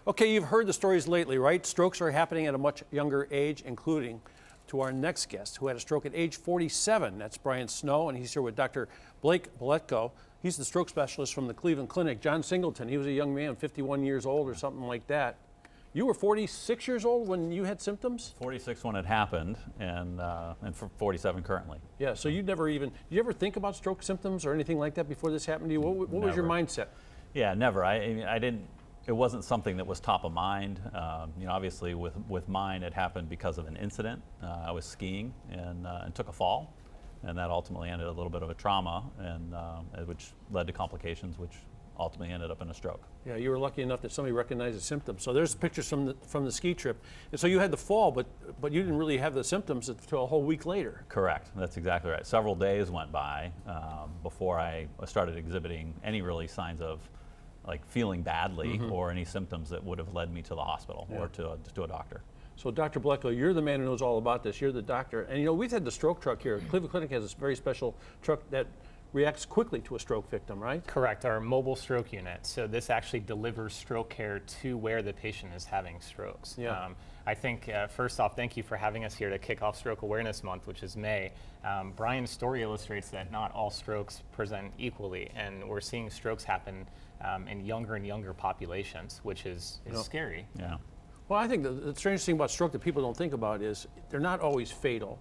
Okay, you've heard the stories lately, right? Strokes are happening at a much younger age, including to our next guest, who had a stroke at age 47. That's Brian Snow, and he's here with Dr. Blake Boletko. He's the stroke specialist from the Cleveland Clinic. John Singleton, he was a young man, 51 years old or something like that. You were 46 years old when you had symptoms? 46 when it happened, and for 47 currently. Yeah, so did you ever think about stroke symptoms or anything like that before this happened to you? What was your mindset? Yeah, never. I didn't. It wasn't something that was top of mind. Obviously with mine, it happened because of an incident. I was skiing and took a fall, and that ultimately ended a little bit of a trauma, and which led to complications, which ultimately ended up in a stroke. Yeah, you were lucky enough that somebody recognized the symptoms. So there's pictures from the ski trip, and so you had the fall, but you didn't really have the symptoms until a whole week later. Correct. That's exactly right. Several days went by before I started exhibiting any really signs of like feeling badly or any symptoms that would have led me to the hospital or to a doctor. So Dr. Boletko, you're the man who knows all about this. You're the doctor. And we've had the stroke truck here. Cleveland Clinic has this very special truck that reacts quickly to a stroke victim, right? Correct, our mobile stroke unit. So this actually delivers stroke care to where the patient is having strokes. Yeah. I think, first off, thank you for having us here to kick off Stroke Awareness Month, which is May. Brian's story illustrates that not all strokes present equally, and we're seeing strokes happen in younger and younger populations, which is scary. Yeah. Well, I think the strange thing about stroke that people don't think about is they're not always fatal.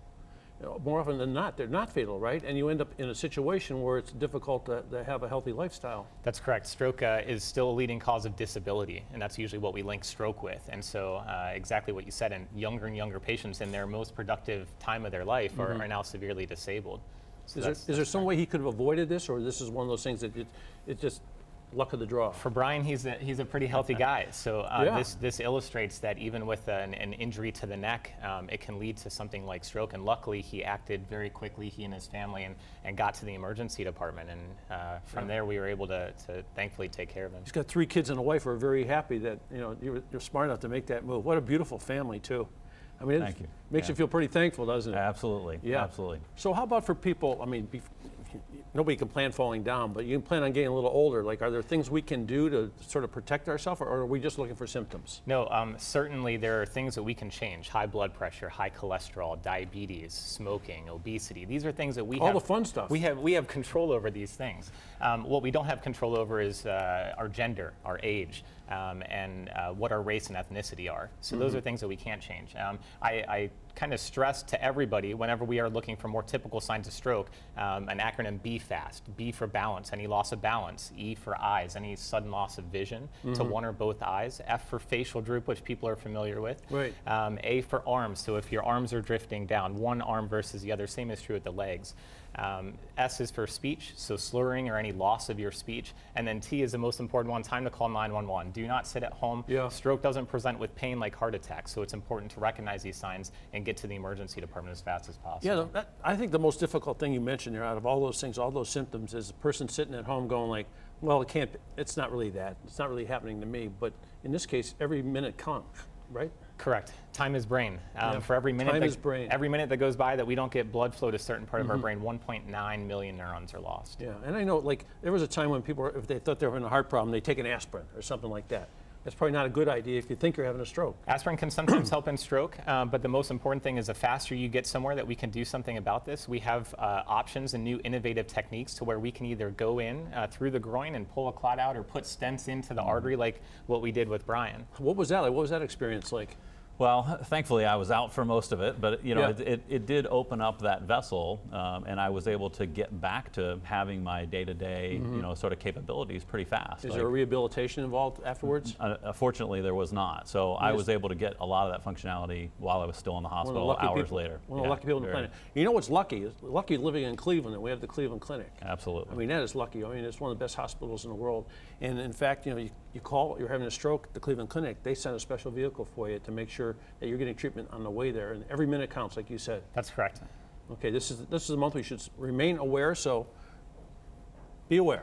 More often than not, they're not fatal, right? And you end up in a situation where it's difficult to have a healthy lifestyle. That's correct. Stroke is still a leading cause of disability, and that's usually what we link stroke with. And so exactly what you said, and younger patients in their most productive time of their life are now severely disabled. So is there some way he could have avoided this, or this is one of those things that it's just luck of the draw? For Brian, he's a pretty healthy guy. So this illustrates that even with an injury to the neck, it can lead to something like stroke. And luckily, he acted very quickly, he and his family, and got to the emergency department. And from there, we were able to thankfully take care of him. He's got 3 kids and a wife who are very happy that you're smart enough to make that move. What a beautiful family, too. I mean, Thank you. Makes you feel pretty thankful, doesn't it? Absolutely. Yeah. Absolutely. So how about for people, I mean, nobody can plan falling down, but you can plan on getting a little older. Like, are there things we can do to sort of protect ourselves, or are we just looking for symptoms? No, certainly there are things that we can change. High blood pressure, high cholesterol, diabetes, smoking, obesity. These are things that we have. All the fun stuff. We have control over these things. What we don't have control over is our gender, our age, and what our race and ethnicity are. So those are things that we can't change. I kind of stress to everybody whenever we are looking for more typical signs of stroke, an acronym BFAST, B for balance, any loss of balance, E for eyes, any sudden loss of vision to one or both eyes, F for facial droop, which people are familiar with, right. A for arms, so if your arms are drifting down, one arm versus the other, same is true with the legs. S is for speech, so slurring or any loss of your speech. And then T is the most important one, time to call 911. Do not sit at home. Yeah. Stroke doesn't present with pain like heart attacks, so it's important to recognize these signs and get to the emergency department as fast as possible. Yeah, I think the most difficult thing you mentioned there out of all those things, all those symptoms, is a person sitting at home going like, well, it's not really that. It's not really happening to me. But in this case, every minute counts, right? Correct. Time is brain. For every minute, every minute that goes by that we don't get blood flow to a certain part of our brain, 1.9 million neurons are lost. Yeah, and I know, like, there was a time when people, if they thought they were having a heart problem, they take an aspirin or something like that. That's probably not a good idea if you think you're having a stroke. Aspirin can sometimes help in stroke, but the most important thing is the faster you get somewhere that we can do something about this. We have options and new innovative techniques to where we can either go in through the groin and pull a clot out or put stents into the artery like what we did with Brian. What was that like? What was that experience like? Well, thankfully I was out for most of it, but it did open up that vessel, and I was able to get back to having my day-to-day sort of capabilities pretty fast. Is there a rehabilitation involved afterwards? Fortunately, there was not. So I was able to get a lot of that functionality while I was still in the hospital hours later. One of the lucky people on the planet. You know what's lucky? It's lucky living in Cleveland that we have the Cleveland Clinic. Absolutely. I mean, that is lucky. I mean, it's one of the best hospitals in the world. And in fact, you call, you're having a stroke, the Cleveland Clinic, they send a special vehicle for you to make sure that you're getting treatment on the way there, and every minute counts, like you said. That's correct. Okay, this is the month we should remain aware, so be aware.